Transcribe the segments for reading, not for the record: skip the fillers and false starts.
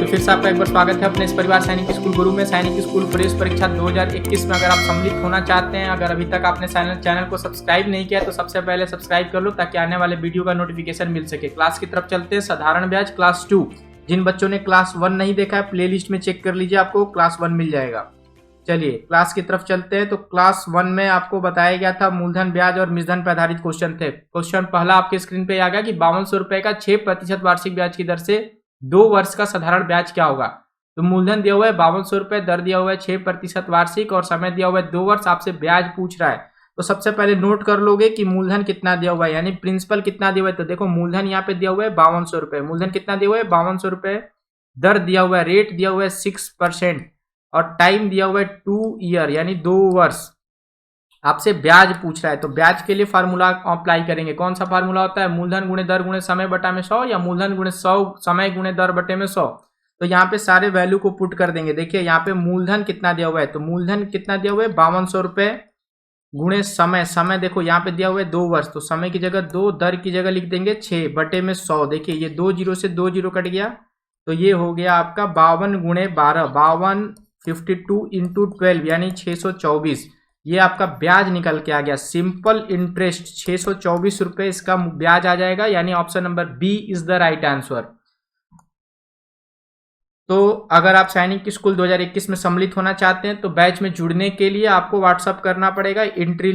तो फिर से आपका एक बार स्वागत है अपने इस परिवार सैनिक स्कूल गुरु में। सैनिक स्कूल प्रवेश परीक्षा 2021 में अगर आप सम्मिलित होना चाहते हैं, अगर अभी तक आपने चैनल को सब्सक्राइब नहीं किया तो सबसे पहले सब्सक्राइब कर लो ताकि आने वाले वीडियो का नोटिफिकेशन मिल सके। क्लास की तरफ चलते हैं। साधारण ब्याज क्लास 2, जिन बच्चों ने क्लास 1 नहीं देखा है प्ले लिस्ट में चेक कर लीजिए, आपको क्लास 1 मिल जाएगा। चलिए क्लास की तरफ चलते हैं। तो क्लास 1 में आपको बताया गया था मूलधन ब्याज और मिश्रधन पर आधारित क्वेश्चन थे। क्वेश्चन पहला आपके स्क्रीन पे आ गया कि 5200 रुपए का 6% वार्षिक ब्याज की दर से 2 वर्ष का साधारण ब्याज क्या होगा। तो मूलधन दिया हुआ है 5200 रुपए, दर दिया हुआ है 6% वार्षिक और समय दिया हुआ है 2 वर्ष। आपसे ब्याज पूछ रहा है तो सबसे पहले नोट कर लोगे कि मूलधन कितना दिया हुआ है, यानी प्रिंसिपल कितना दिया हुआ है। तो देखो मूलधन यहाँ पे दिया हुआ है 5200 रुपए, मूलधन कितना दिया हुआ है 5200 रुपए, दर दिया हुआ है, रेट दिया हुआ है 6% और टाइम दिया हुआ है 2 ईयर यानी 2 वर्ष। आपसे ब्याज पूछ रहा है तो ब्याज के लिए फार्मूला अप्लाई करेंगे। कौन सा फार्मूला होता है? मूलधन गुणे दर गुणे समय बटा में 100 या मूलधन गुणे 100 समय गुणे दर बटे में 100। तो यहाँ पे सारे वैल्यू को पुट कर देंगे। देखिए यहाँ पे मूलधन कितना दिया हुआ है, तो मूलधन कितना दिया हुआ है 5200 रुपए गुणे समय, समय देखो यहाँ पे दिया हुआ है 2 वर्ष, तो समय की जगह 2, दर की जगह लिख देंगे 6 बटे में 100। देखिए ये 2 जीरो से 2 जीरो कट गया तो ये हो गया आपका 52 गुणे 12, 52 52 इंटू 12 यानी 624। ये आपका ब्याज निकल के आ गया। सिंपल इंटरेस्ट 624 रुपए इसका ब्याज आ जाएगा, यानी option number B is the right answer. तो अगर आप सैनिक स्कूल 2021 में सम्मिलित होना चाहते हैं तो बैच में जुड़ने के लिए आपको व्हाट्सअप करना पड़ेगा। एंट्री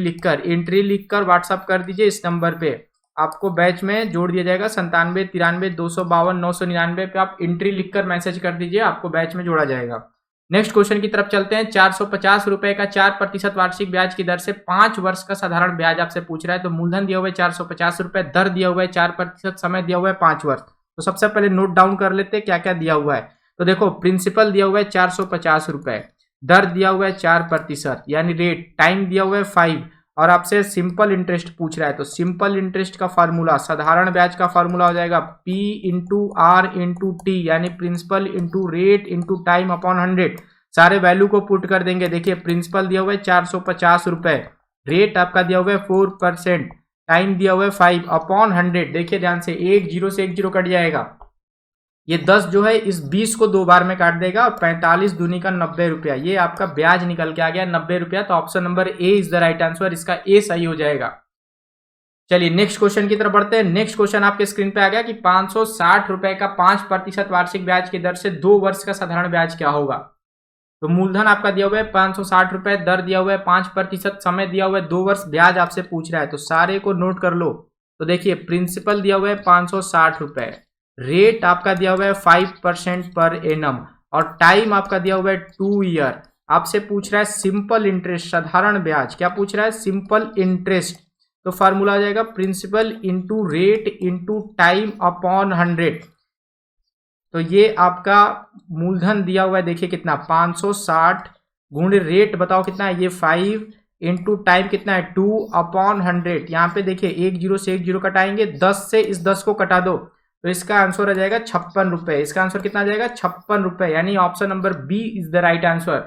लिखकर व्हाट्सअप कर दीजिए इस नंबर पे, आपको बैच में जोड़ दिया जाएगा। 97 93 252 999 पे आप एंट्री लिखकर मैसेज कर दीजिए, आपको बैच में जोड़ा जाएगा। नेक्स्ट क्वेश्चन की तरफ चलते हैं। 450 रुपए का 4% वार्षिक ब्याज की दर से 5 वर्ष का साधारण ब्याज आपसे पूछ रहा है। तो मूलधन दिया हुआ है 450 रुपए, दर दिया हुआ है 4%, समय दिया हुआ है 5 वर्ष। तो सबसे पहले नोट डाउन कर लेते हैं क्या क्या दिया हुआ है। तो देखो प्रिंसिपल दिया हुआ है 450 रुपए, दर दिया हुआ है 4% यानी रेट, टाइम दिया हुआ है 5 और आपसे सिंपल इंटरेस्ट पूछ रहा है। तो सिंपल इंटरेस्ट का फार्मूला, साधारण ब्याज का फार्मूला हो जाएगा P into R into T यानी principal into rate into time upon 100। सारे वैल्यू को पुट कर देंगे। देखिए प्रिंसिपल दिया हुआ है 450 रुपए, रेट आपका दिया हुआ है 4%, टाइम दिया हुआ है 5 अपॉन 100। देखिए ध्यान से, 1 जीरो से 1 जीरो कट जाएगा। ये 10 जो है इस 20 को 2 बार में काट देगा और 45 दूनी का 90 रुपया। ये आपका ब्याज निकल के आ गया 90 रुपया। तो option number A is the right answer, इसका ए सही हो जाएगा। चलिए नेक्स्ट क्वेश्चन की तरफ बढ़ते हैं। नेक्स्ट क्वेश्चन आपके स्क्रीन पे आ गया कि 560 रुपए का 5% वार्षिक ब्याज की दर से 2 वर्ष का साधारण ब्याज क्या होगा। तो मूलधन आपका दिया हुआ है 560 रुपए, दर दिया हुआ है 5%, समय दिया हुआ है 2 वर्ष, ब्याज आपसे पूछ रहा है। तो सारे को नोट कर लो। तो देखिए प्रिंसिपल दिया हुआ है 560 रुपए, रेट आपका दिया हुआ है 5% पर एनम और टाइम आपका दिया हुआ है 2 ईयर। आपसे पूछ रहा है सिंपल इंटरेस्ट, साधारण ब्याज। क्या पूछ रहा है? Simple interest. तो फार्मूला आ जाएगा principal into rate into time upon 100। तो ये आपका मूलधन दिया हुआ है, देखिए कितना 560 गुणे रेट बताओ कितना है, ये 5 इंटू टाइम कितना है 2 अपॉन 100। यहाँ पे देखिए 1 जीरो से 1 जीरो कटाएंगे, 10 से इस 10 को कटा दो तो इसका आंसर आ जाएगा 56 रुपए। इसका आंसर कितना आ जाएगा 56 रुपए, यानी option number B is the right answer.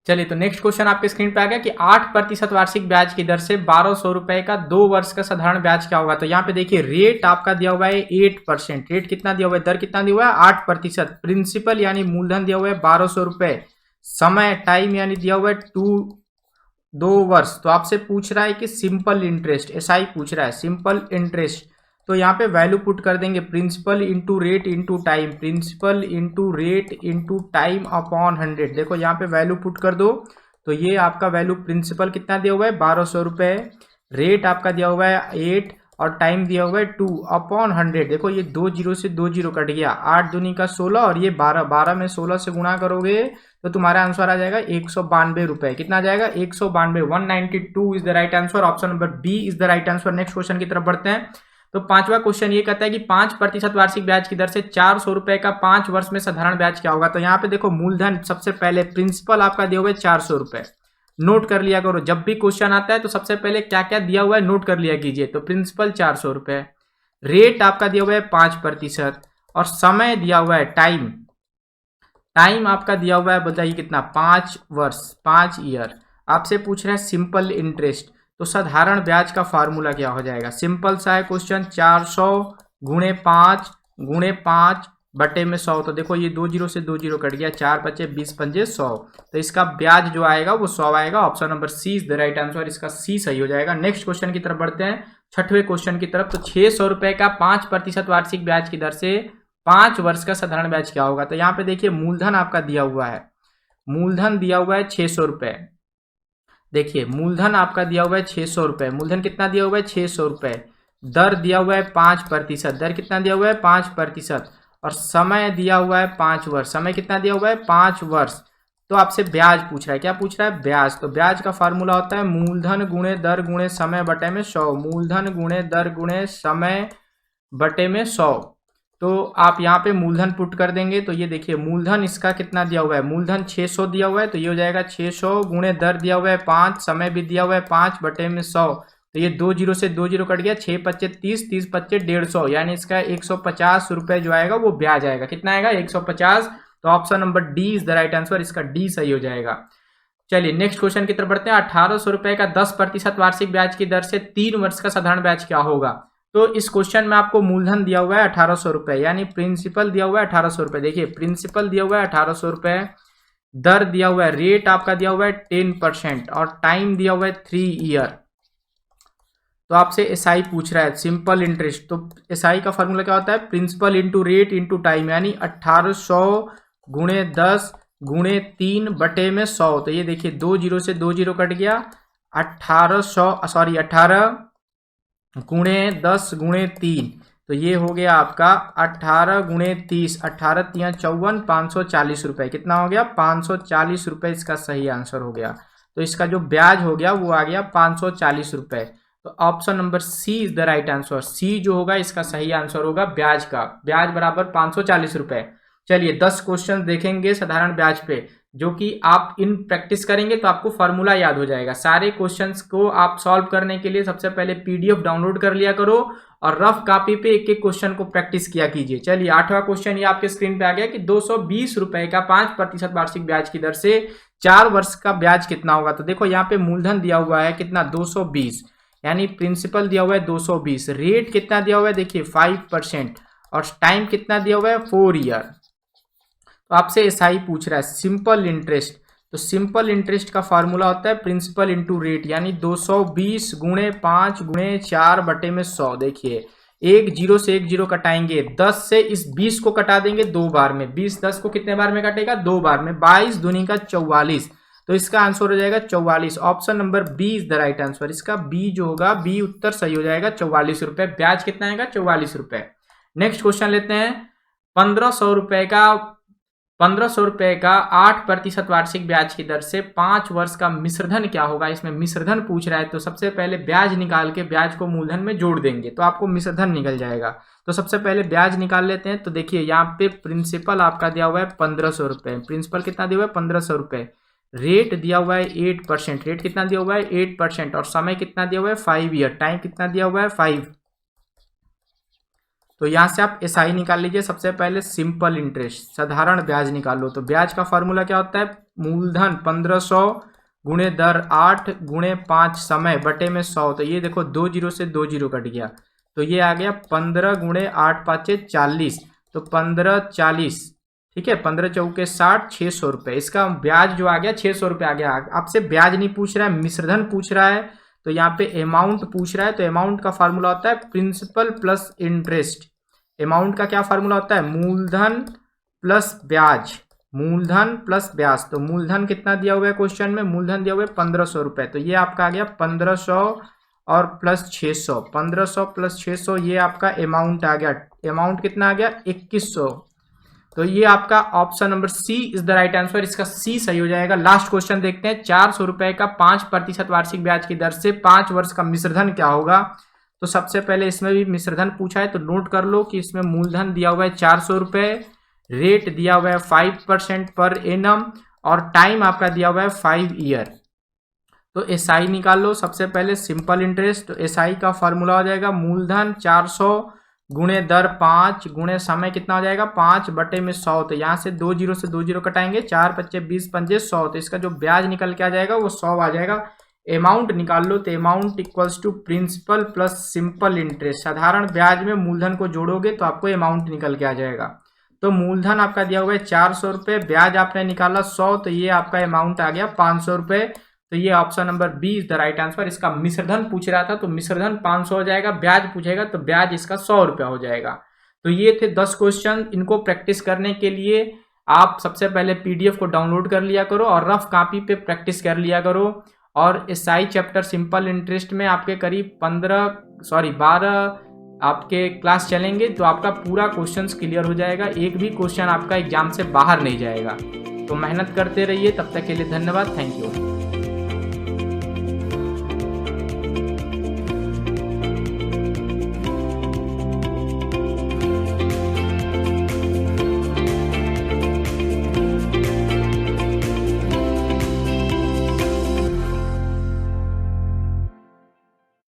चलिए तो नेक्स्ट क्वेश्चन आपके स्क्रीन पे आ गया कि 8% वार्षिक ब्याज की दर से 1200 रुपए का 2 वर्ष का साधारण ब्याज क्या होगा। तो यहाँ पे देखिए रेट आपका दिया हुआ है 8%, रेट कितना दिया हुआ है, दर कितना दिया हुआ है 8%, प्रिंसिपल यानी मूलधन दिया हुआ है 1200 रुपए, समय टाइम यानी दिया हुआ है 2 वर्ष। तो आपसे पूछ रहा है कि सिंपल इंटरेस्ट, ऐसा ही पूछ रहा है सिंपल इंटरेस्ट। तो यहाँ पे वैल्यू पुट कर देंगे principal into rate into time, principal into rate into time upon 100। देखो यहाँ पे वैल्यू पुट कर दो तो ये आपका वैल्यू प्रिंसिपल कितना दिया हुआ है 1200 रुपए, रेट आपका दिया हुआ है 8 और टाइम दिया हुआ है 2 अपॉन 100। देखो ये 2 जीरो से 2 जीरो कट गया, 8 दूनी का 16 और ये 12 में 16 से गुणा करोगे तो तुम्हारा आंसर आ जाएगा 192 रुपए। कितना आ जाएगा 192, 192 is the right answer. Option number B is the right answer. Next question की तरफ बढ़ते हैं। तो 5वां क्वेश्चन ये कहता है कि 5% वार्षिक ब्याज की दर से 400 रुपए का 5 वर्ष में साधारण ब्याज क्या होगा। तो यहाँ पे देखो मूलधन सबसे पहले प्रिंसिपल आपका दिया हुआ है 400 रुपए, नोट कर लिया करो। जब भी क्वेश्चन आता है तो सबसे पहले क्या क्या दिया हुआ है नोट कर लिया कीजिए। तो प्रिंसिपल 400 रुपए, रेट आपका दिया हुआ है 5% और समय दिया हुआ है टाइम, टाइम आपका दिया हुआ है बताइए कितना 5 वर्ष, 5 ईयर। आपसे पूछ रहा है सिंपल इंटरेस्ट। तो साधारण ब्याज का फार्मूला क्या हो जाएगा, सिंपल सा है क्वेश्चन, 400 गुणे 5 बटे में 100, तो देखो ये 2 जीरो से 2 जीरो कट गया, 4 बचे 20 पंजे 100, तो इसका ब्याज जो आएगा वो 100 आएगा। Option number C is the right answer, इसका सी सही हो जाएगा। नेक्स्ट क्वेश्चन की तरफ बढ़ते हैं, छठवें क्वेश्चन की तरफ। तो 600 रुपए का 5% वार्षिक ब्याज की दर से 5 वर्ष का साधारण ब्याज क्या होगा? तो यहाँ पे देखिए मूलधन आपका दिया हुआ है, मूलधन दिया हुआ है 600 रुपए। देखिए मूलधन आपका दिया हुआ है 600 रुपए, मूलधन कितना दिया हुआ है 600 रुपए, दर दिया हुआ है 5%, दर कितना दिया हुआ है 5%, और समय दिया हुआ है 5 वर्ष, समय कितना दिया हुआ है 5 वर्ष। तो आपसे ब्याज पूछ रहा है, क्या पूछ रहा है? ब्याज। तो ब्याज का फार्मूला होता है मूलधन गुणे दर गुणे समय बटे में 100, मूलधन गुणे दर गुणे समय बटे में 100। तो आप यहाँ पे मूलधन पुट कर देंगे, तो ये देखिए मूलधन इसका कितना दिया हुआ है, मूलधन 600 दिया हुआ है, तो ये हो जाएगा 600 गुणे दर दिया हुआ है 5, समय भी दिया हुआ है 5 बटे में 100, तो ये 2 जीरो से 2 जीरो कट गया, 6 पच्चे 30, 30 पच्चे 150, यानी इसका 150 रुपए जो आएगा वो ब्याज आएगा। कितना आएगा? 150। तो option number D is the right answer, इसका डी सही हो जाएगा। चलिए नेक्स्ट क्वेश्चन की तरफ बढ़ते हैं। 1800 रुपए का 10% वार्षिक ब्याज की दर से 3 वर्ष का साधारण ब्याज क्या होगा? तो इस क्वेश्चन में आपको मूलधन दिया हुआ है 1800 रुपए, यानी प्रिंसिपल दिया हुआ है 1800 रुपए। देखिए प्रिंसिपल दिया हुआ है 1800 रुपए, दर दिया हुआ है, रेट आपका दिया हुआ है 10%, और टाइम दिया हुआ है 3 ईयर। तो आपसे एसआई पूछ रहा है, सिंपल इंटरेस्ट। तो एसआई का फॉर्मूला क्या होता है? Principal into rate into time, यानी 1800 गुणे 10 गुणे 3 बटे में 100। तो ये देखिए 2 जीरो से 2 जीरो कट गया, 18 गुणे 10 गुणे 3, तो ये हो गया आपका 18 गुणे 30, 18 तिया 54, 540 रुपए। कितना हो गया? 540 रुपए इसका सही आंसर हो गया। तो इसका जो ब्याज हो गया वो आ गया 540 रुपए। तो option number C is the right answer, C जो होगा इसका सही आंसर होगा ब्याज का, ब्याज बराबर 540 रुपए। चलिए 10 क्वेश्चन देखेंगे साधारण ब्याज पे, जो कि आप इन प्रैक्टिस करेंगे तो आपको फॉर्मूला याद हो जाएगा। सारे क्वेश्चंस को आप सॉल्व करने के लिए सबसे पहले पीडीएफ डाउनलोड कर लिया करो और रफ कॉपी पे एक एक क्वेश्चन को प्रैक्टिस किया कीजिए। चलिए 8वां क्वेश्चन ये आपके स्क्रीन पे आ गया कि 220 रुपए का 5% वार्षिक ब्याज की दर से 4 वर्ष का ब्याज कितना होगा? तो देखो यहाँ पे मूलधन दिया हुआ है कितना 220, यानी प्रिंसिपल दिया हुआ है 220, रेट कितना दिया हुआ है देखिए 5%, और टाइम कितना दिया हुआ है 4 ईयर। तो आपसे एसआई पूछ रहा है सिंपल इंटरेस्ट। तो सिंपल इंटरेस्ट का फार्मूला होता है प्रिंसिपल इंटू रेट, यानी 220 गुणे 5 गुणे 4 बटे में 100। देखिए एक जीरो से एक जीरो कटाएंगे, 10 से इस 20 को कटा देंगे 2 बार में, 20 10 को कितने बार में कटेगा? 2 बार में, 22 दूनी का 44, तो इसका आंसर हो जाएगा 44। Option number B is the right answer, इसका बी जो होगा, बी उत्तर सही हो जाएगा। 44 रुपए ब्याज कितना आएगा? 44 रुपए। नेक्स्ट क्वेश्चन लेते हैं। 1500 रुपए का 8% वार्षिक ब्याज की दर से 5 वर्ष का मिश्रधन क्या होगा? इसमें मिश्रधन पूछ रहा है, तो सबसे पहले ब्याज निकाल के ब्याज को मूलधन में जोड़ देंगे तो आपको मिश्रधन निकल जाएगा। तो सबसे पहले ब्याज निकाल लेते हैं। तो देखिए यहाँ पे प्रिंसिपल आपका दिया हुआ है 1500 रुपए, प्रिंसिपल कितना दिया हुआ है 1500 रुपए, रेट दिया हुआ है 8%, रेट कितना दिया हुआ है 8%, और समय कितना दिया हुआ है 5 ईयर, टाइम कितना दिया हुआ है 5। तो यहाँ से आप एसआई निकाल लीजिए। सबसे पहले सिंपल इंटरेस्ट, साधारण ब्याज निकाल लो। तो ब्याज का फॉर्मूला क्या होता है? मूलधन 1500 गुणे दर 8 गुणे 5 समय बटे में 100। तो ये देखो 2 जीरो से 2 जीरो कट गया, तो ये आ गया 15 गुणे 8 पाँचे 40, तो 15 40, ठीक है, 15 चौके 60, 600 रुपये। इसका ब्याज जो आ गया 600 रुपये आ गया। आपसे ब्याज नहीं पूछ रहा है, मिश्रधन पूछ रहा है, तो यहाँ पे अमाउंट पूछ रहा है। तो अमाउंट का फार्मूला होता है प्रिंसिपल प्लस इंटरेस्ट। अमाउंट का क्या फार्मूला होता है? मूलधन प्लस ब्याज, मूलधन प्लस ब्याज। तो मूलधन कितना दिया हुआ है क्वेश्चन में? मूलधन दिया हुआ है 1500 रुपए, तो ये आपका आ गया 1500 और प्लस 600, 1500 प्लस 600, ये आपका अमाउंट आ गया। अमाउंट कितना आ गया? 2100। तो ये आपका option number C is the right answer, इसका सी सही हो जाएगा। लास्ट क्वेश्चन देखते हैं। 400 रुपए का 5% वार्षिक ब्याज की दर से 5 वर्ष का मिश्रधन क्या होगा? तो सबसे पहले इसमें भी मिश्रधन पूछा है, तो नोट कर लो कि इसमें मूलधन दिया हुआ है 400 रुपए, रेट दिया हुआ है 5% पर एनम, और टाइम आपका दिया हुआ है 5 ईयर। तो एसआई निकाल लो। सबसे पहले सिंपल इंटरेस्ट, तो एसआई का फॉर्मूला हो जाएगा मूलधन 400 गुणे दर 5 गुणे समय कितना हो जाएगा 5 बटे में 100। तो यहाँ से 2 जीरो से 2 जीरो कटाएंगे, 4 पच्चे 20 पंजे 100, तो इसका जो ब्याज निकल के आ जाएगा वो 100 आ जाएगा। अमाउंट निकाल लो, तो amount equals to principal plus simple interest. साधारण ब्याज में मूलधन को जोड़ोगे तो आपको अमाउंट निकल के आ जाएगा। तो मूलधन आपका दिया हुआ है 400 रुपये, ब्याज आपने निकाला 100, तो ये आपका अमाउंट आ गया 500 रुपये। तो ये option number B is the right answer. इसका मिश्रधन पूछ रहा था तो मिश्रधन 500 हो जाएगा, ब्याज पूछेगा तो ब्याज इसका 100 रुपया हो जाएगा। तो ये थे 10 क्वेश्चन। इनको प्रैक्टिस करने के लिए आप सबसे पहले पीडीएफ को डाउनलोड कर लिया करो और रफ कॉपी पे प्रैक्टिस कर लिया करो। और एसआई चैप्टर सिंपल इंटरेस्ट में आपके करीब 12 आपके क्लास चलेंगे, तो आपका पूरा क्वेश्चंस क्लियर हो जाएगा, एक भी क्वेश्चन आपका एग्जाम से बाहर नहीं जाएगा। तो मेहनत करते रहिए, तब तक के लिए धन्यवाद, थैंक यू।